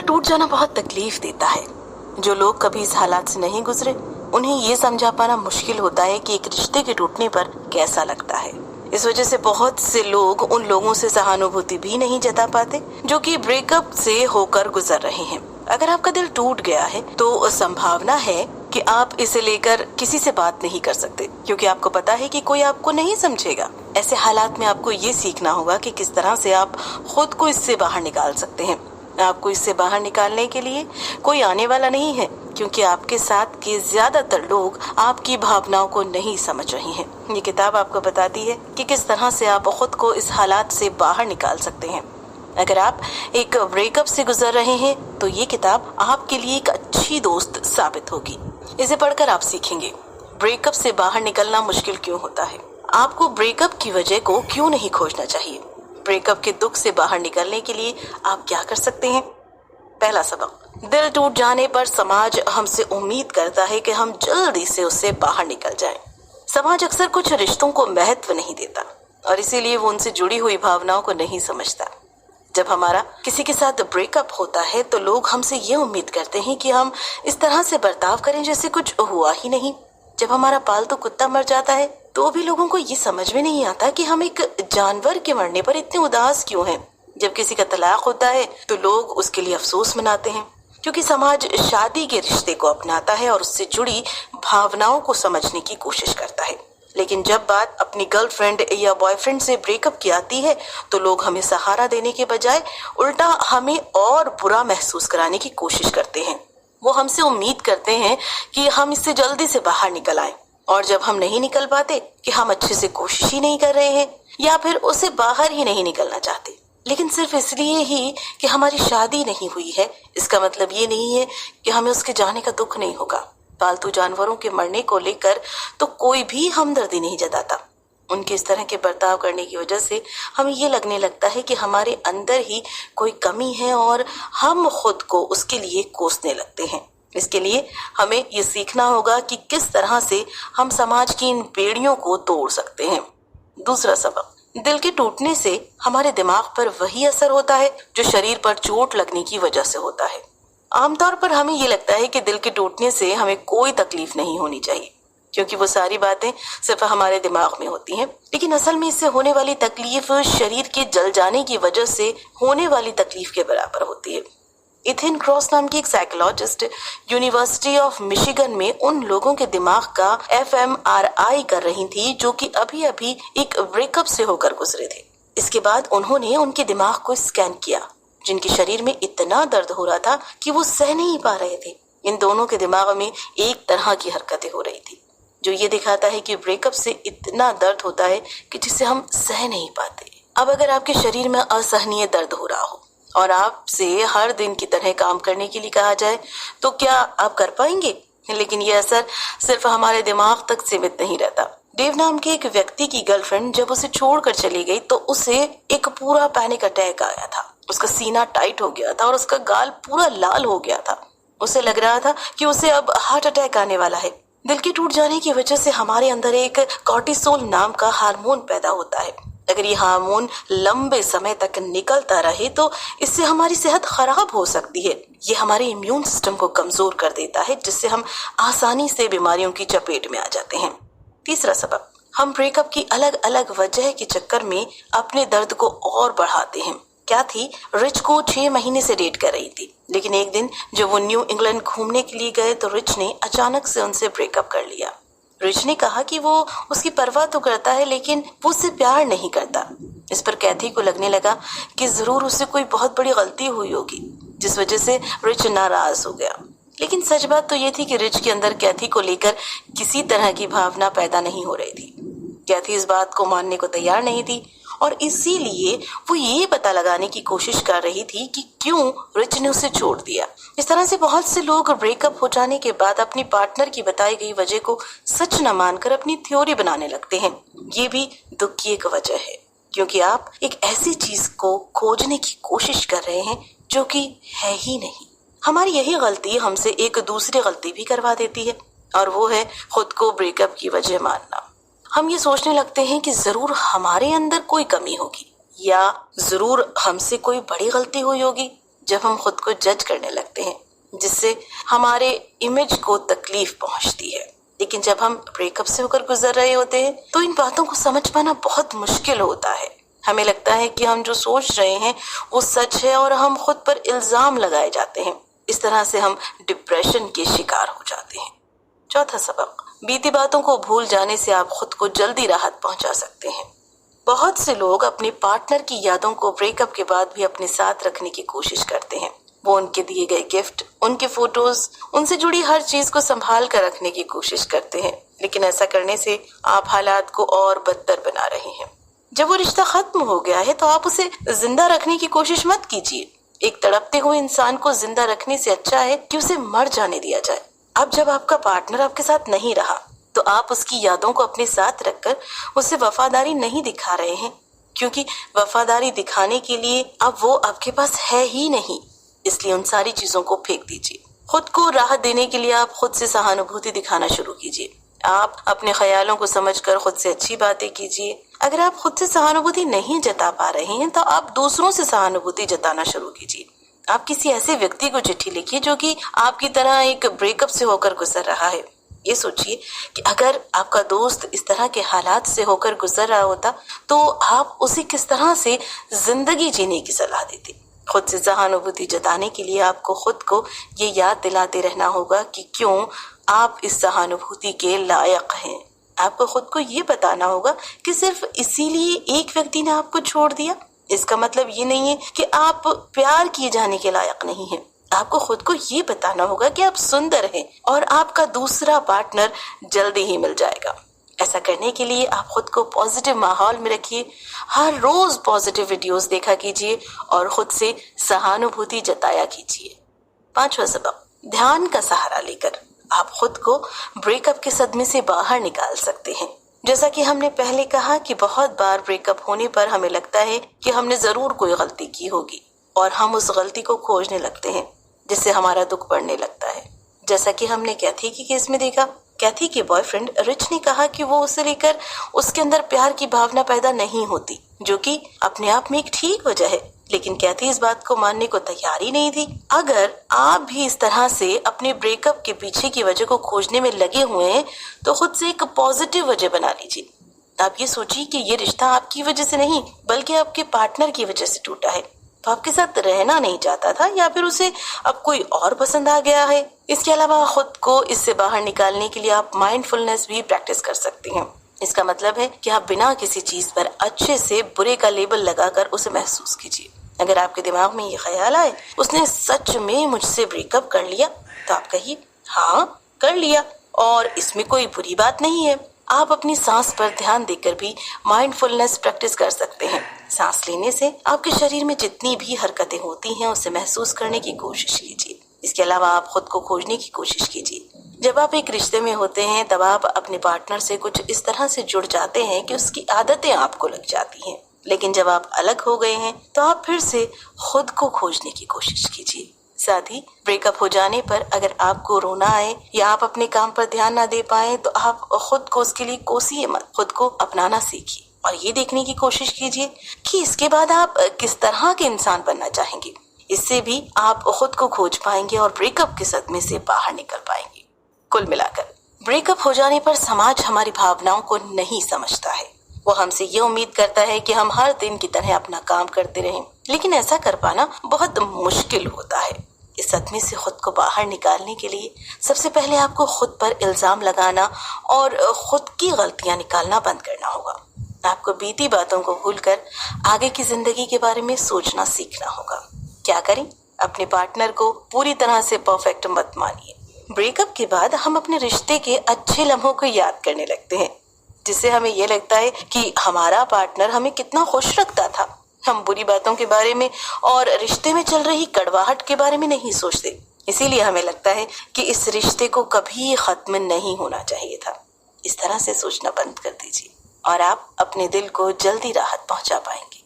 टूट जाना बहुत तकलीफ देता है। जो लोग कभी इस हालात से नहीं गुजरे उन्हें ये समझा पाना मुश्किल होता है कि एक रिश्ते के टूटने पर कैसा लगता है। इस वजह से बहुत से लोग उन लोगों से सहानुभूति भी नहीं जता पाते जो कि ब्रेकअप से होकर गुजर रहे हैं। अगर आपका दिल टूट गया है तो संभावना है कि आप इसे लेकर किसी से बात नहीं कर सकते, क्योंकि आपको पता है कि कोई आपको नहीं समझेगा। ऐसे हालात में आपको ये सीखना होगा कि किस तरह से आप खुद को इससे बाहर निकाल सकते हैं। आपको इससे बाहर निकालने के लिए कोई आने वाला नहीं है, क्योंकि आपके साथ के ज्यादातर लोग आपकी भावनाओं को नहीं समझ रहे हैं। ये किताब आपको बताती है कि किस तरह से आप खुद को इस हालात से बाहर निकाल सकते हैं। अगर आप एक ब्रेकअप से गुजर रहे हैं तो ये किताब आपके लिए एक अच्छी दोस्त साबित होगी। इसे पढ़कर आप सीखेंगे ब्रेकअप से बाहर निकलना मुश्किल क्यों होता है, आपको ब्रेकअप की वजह को क्यों नहीं खोजना चाहिए, ब्रेकअप के दुख से बाहर निकलने के लिए आप क्या कर सकते हैं। पहला सबक, दिल टूट जाने पर समाज हमसे उम्मीद करता है कि हम जल्दी से उससे बाहर निकल जाएं। समाज अक्सर कुछ रिश्तों को महत्व नहीं देता और इसीलिए वो उनसे जुड़ी हुई भावनाओं को नहीं समझता। जब हमारा किसी के साथ ब्रेकअप होता है तो लोग हमसे ये उम्मीद करते हैं कि हम इस तरह से बर्ताव करें जैसे कुछ हुआ ही नहीं। जब हमारा पालतू कुत्ता मर जाता है तो भी लोगों को ये समझ में नहीं आता कि हम एक जानवर के मरने पर इतने उदास क्यों हैं। जब किसी का तलाक होता है तो लोग उसके लिए अफसोस मनाते हैं, क्योंकि समाज शादी के रिश्ते को अपनाता है और उससे जुड़ी भावनाओं को समझने की कोशिश करता है। लेकिन जब बात अपनी गर्लफ्रेंड या बॉयफ्रेंड से ब्रेकअप की आती है तो लोग हमें सहारा देने के बजाय उल्टा हमें और बुरा महसूस कराने की कोशिश करते हैं। वो हमसे उम्मीद करते हैं कि हम इससे जल्दी से बाहर निकल आएं, और जब हम नहीं निकल पाते कि हम अच्छे से कोशिश ही नहीं कर रहे हैं या फिर उसे बाहर ही नहीं निकलना चाहते। लेकिन सिर्फ इसलिए ही कि हमारी शादी नहीं हुई है इसका मतलब ये नहीं है कि हमें उसके जाने का दुख नहीं होगा। पालतू जानवरों के मरने को लेकर तो कोई भी हमदर्दी नहीं जताता। उनके इस तरह के बर्ताव करने की वजह से हमें ये लगने लगता है कि हमारे अंदर ही कोई कमी है और हम खुद को उसके लिए कोसने लगते हैं। इसके लिए हमें ये सीखना होगा कि किस तरह से हम समाज की इन बेड़ियों को तोड़ सकते हैं। दूसरा सबक, दिल के टूटने से हमारे दिमाग पर वही असर होता है जो शरीर पर चोट लगने की वजह से होता है। आमतौर पर हमें ये लगता है कि दिल के टूटने से हमें कोई तकलीफ नहीं होनी चाहिए, क्योंकि वो सारी बातें सिर्फ हमारे दिमाग में होती हैं। लेकिन असल में इससे होने वाली तकलीफ शरीर के जल जाने की वजह से होने वाली तकलीफ के बराबर होती है। इथेन क्रॉस नाम की एक साइकोलॉजिस्ट यूनिवर्सिटी ऑफ मिशिगन में उन लोगों के दिमाग का fMRI कर रही थी जो कि अभी अभी एक ब्रेकअप से होकर गुजरे थे। इसके बाद उन्होंने उनके दिमाग को स्कैन किया, जिनके शरीर में इतना दर्द हो रहा था कि वो सह नहीं पा रहे थे। इन दोनों के दिमाग में एक तरह की हरकतें हो रही थी, जो ये दिखाता है कि ब्रेकअप से इतना दर्द होता है कि जिसे हम सह नहीं पाते। अब अगर आपके शरीर में असहनीय दर्द हो रहा हो और आपसे हर दिन की तरह काम करने के लिए कहा जाए तो क्या आप कर पाएंगे? लेकिन ये असर सिर्फ हमारे दिमाग तक सीमित नहीं रहता। देव नाम के एक व्यक्ति की गर्लफ्रेंड जब उसे छोड़कर चली गई तो उसे एक पूरा पैनिक अटैक आया था। उसका सीना टाइट हो गया था और उसका गाल पूरा लाल हो गया था। उसे लग रहा था कि उसे अब हार्ट अटैक आने वाला है। दिल के टूट जाने की वजह से हमारे अंदर एक कॉर्टिसोल नाम का हार्मोन पैदा होता है। अगर ये हार्मोन लंबे समय तक निकलता रहे तो इससे हमारी सेहत खराब हो सकती है। ये हमारे इम्यून सिस्टम को कमजोर कर देता है, जिससे हम आसानी से बीमारियों की चपेट में आ जाते हैं। तीसरा सबक, हम ब्रेकअप की अलग अलग वजह के चक्कर में अपने दर्द को और बढ़ाते हैं। क्या थी, रिच को 6 महीने से डेट कर रही थी, लेकिन एक दिन जब वो न्यू इंग्लैंड घूमने के लिए गए तो रिच ने अचानक से उनसे ब्रेकअप कर लिया। रिच ने कहा कि वो उसकी परवाह तो करता है लेकिन वो उससे प्यार नहीं करता। इस पर कैथी को लगने लगा कि जरूर उससे कोई बहुत बड़ी गलती हुई होगी, जिस वजह से रिच नाराज हो गया। लेकिन सच बात तो ये थी कि रिच के अंदर कैथी को लेकर किसी तरह की भावना पैदा नहीं हो रही थी। कैथी इस बात को मानने को तैयार नहीं थी और इसीलिए वो ये पता लगाने की कोशिश कर रही थी कि क्यों रिच ने उसे छोड़ दिया। इस तरह से बहुत से लोग ब्रेकअप हो जाने के बाद अपनी पार्टनर की बताई गई वजह को सच न मानकर अपनी थ्योरी बनाने लगते हैं। ये भी दुख की एक वजह है, क्योंकि आप एक ऐसी चीज को खोजने की कोशिश कर रहे हैं जो कि है ही नहीं। हमारी यही गलती हमसे एक दूसरी गलती भी करवा देती है, और वो है खुद को ब्रेकअप की वजह मानना। हम ये सोचने लगते हैं कि जरूर हमारे अंदर कोई कमी होगी या जरूर हमसे कोई बड़ी गलती हुई होगी जब हम खुद को जज करने लगते हैं, जिससे हमारे इमेज को तकलीफ पहुंचती है। लेकिन जब हम ब्रेकअप से होकर गुजर रहे होते हैं तो इन बातों को समझ पाना बहुत मुश्किल होता है। हमें लगता है कि हम जो सोच रहे हैं वो सच है और हम खुद पर इल्जाम लगाए जाते हैं। इस तरह से हम डिप्रेशन के शिकार हो जाते हैं। चौथा सबक, बीती बातों को भूल जाने से आप खुद को जल्दी राहत पहुंचा सकते हैं। बहुत से लोग अपने पार्टनर की यादों को ब्रेकअप के बाद भी अपने साथ रखने की कोशिश करते हैं। वो उनके दिए गए गिफ्ट, उनके फोटोज, उनसे जुड़ी हर चीज को संभाल कर रखने की कोशिश करते हैं। लेकिन ऐसा करने से आप हालात को और बदतर बना रहे हैं। जब वो रिश्ता खत्म हो गया है तो आप उसे जिंदा रखने की कोशिश मत कीजिए। एक तड़पते हुए इंसान को जिंदा रखने से अच्छा है कि उसे मर जाने दिया जाए। अब जब आपका पार्टनर आपके साथ नहीं रहा तो आप उसकी यादों को अपने साथ रखकर उसे वफादारी नहीं दिखा रहे हैं, क्योंकि वफादारी दिखाने के लिए अब वो आपके पास है ही नहीं। इसलिए उन सारी चीजों को फेंक दीजिए। खुद को राहत देने के लिए आप खुद से सहानुभूति दिखाना शुरू कीजिए। आप अपने ख्यालों को समझकर खुद से अच्छी बातें कीजिए। अगर आप खुद से सहानुभूति नहीं जता पा रहे हैं तो आप दूसरों से सहानुभूति जताना शुरू कीजिए। आप किसी ऐसे व्यक्ति को चिट्ठी लिखिए जो कि आपकी तरह एक ब्रेकअप से होकर गुजर रहा है। ये सोचिए कि अगर आपका दोस्त इस तरह के हालात से होकर गुजर रहा होता तो आप उसे किस तरह से जिंदगी जीने की सलाह देते। खुद से सहानुभूति जताने के लिए आपको खुद को ये याद दिलाते रहना होगा कि क्यों आप इस सहानुभूति के लायक हैं। आपको खुद को ये बताना होगा कि सिर्फ इसीलिए एक व्यक्ति ने आपको छोड़ दिया, इसका मतलब ये नहीं है कि आप प्यार किए जाने के लायक नहीं हैं। आपको खुद को ये बताना होगा कि आप सुंदर हैं और आपका दूसरा पार्टनर जल्दी ही मिल जाएगा। ऐसा करने के लिए आप खुद को पॉजिटिव माहौल में रखिए। हर रोज पॉजिटिव वीडियोस देखा कीजिए और खुद से सहानुभूति जताया कीजिए। पांचवा सबक, ध्यान का सहारा लेकर आप खुद को ब्रेकअप के सदमे से बाहर निकाल सकते हैं। जैसा कि हमने पहले कहा कि बहुत बार ब्रेकअप होने पर हमें लगता है कि हमने जरूर कोई गलती की होगी और हम उस गलती को खोजने लगते हैं, जिससे हमारा दुख बढ़ने लगता है। जैसा कि हमने कैथी के केस में देखा, कैथी के बॉयफ्रेंड रिच ने कहा कि वो उसे लेकर उसके अंदर प्यार की भावना पैदा नहीं होती, जो कि अपने आप में एक ठीक वजह है। लेकिन कैथी इस बात को मानने को तैयार ही नहीं थी। अगर आप भी इस तरह से अपने ब्रेकअप के पीछे की वजह को खोजने में लगे हुए हैं तो खुद से एक पॉजिटिव वजह बना लीजिए। आप ये सोचिए कि ये रिश्ता आपकी वजह से नहीं बल्कि आपके पार्टनर की वजह से टूटा है। तो आपके साथ रहना नहीं चाहता था या फिर उसे अब कोई और पसंद आ गया है। इसके अलावा खुद को इससे बाहर निकालने के लिए आप माइंडफुलनेस भी प्रैक्टिस कर सकते हैं। इसका मतलब है कि आप बिना किसी चीज पर अच्छे से बुरे का लेबल लगाकर उसे महसूस कीजिए। अगर आपके दिमाग में ये ख्याल आए उसने सच में मुझसे ब्रेकअप कर लिया, तो आप कहिए हाँ कर लिया और इसमें कोई बुरी बात नहीं है। आप अपनी सांस पर ध्यान देकर भी माइंडफुलनेस प्रैक्टिस कर सकते हैं। सांस लेने से आपके शरीर में जितनी भी हरकतें होती हैं उसे महसूस करने की कोशिश कीजिए। इसके अलावा आप खुद को खोजने की कोशिश कीजिए। जब आप एक रिश्ते में होते हैं तब आप अपने पार्टनर से कुछ इस तरह से जुड़ जाते हैं कि उसकी आदतें आपको लग जाती हैं। लेकिन जब आप अलग हो गए हैं तो आप फिर से खुद को खोजने की कोशिश कीजिए। साथ ही ब्रेकअप हो जाने पर अगर आपको रोना आए या आप अपने काम पर ध्यान ना दे पाए तो आप खुद को उसके लिए कोसिए मत, खुद को अपनाना सीखिए और ये देखने की कोशिश कीजिए कि इसके बाद आप किस तरह के इंसान बनना चाहेंगे। इससे भी आप खुद को खोज पाएंगे और ब्रेकअप के सदमे से बाहर निकल पाएंगे। कुल मिलाकर ब्रेकअप हो जाने पर समाज हमारी भावनाओं को नहीं समझता है। वो हमसे ये उम्मीद करता है कि हम हर दिन की तरह अपना काम करते रहें, लेकिन ऐसा कर पाना बहुत मुश्किल होता है। इस सदमे से खुद को बाहर निकालने के लिए सबसे पहले आपको खुद पर इल्जाम लगाना और खुद की गलतियां निकालना बंद करना होगा। आपको बीती बातों को भूलकर आगे की जिंदगी के बारे में सोचना सीखना होगा। क्या करें? अपने पार्टनर को पूरी तरह से परफेक्ट मत मानिए। ब्रेकअप के बाद हम अपने रिश्ते के अच्छे लम्हों को याद करने लगते हैं, जिससे हमें ये लगता है कि हमारा पार्टनर हमें कितना खुश रखता था। हम बुरी बातों के बारे में और रिश्ते में चल रही कड़वाहट के बारे में नहीं सोचते। इसीलिए हमें लगता है कि इस रिश्ते को कभी खत्म नहीं होना चाहिए था। इस तरह से सोचना बंद कर दीजिए और आप अपने दिल को जल्दी राहत पहुंचा पाएंगे।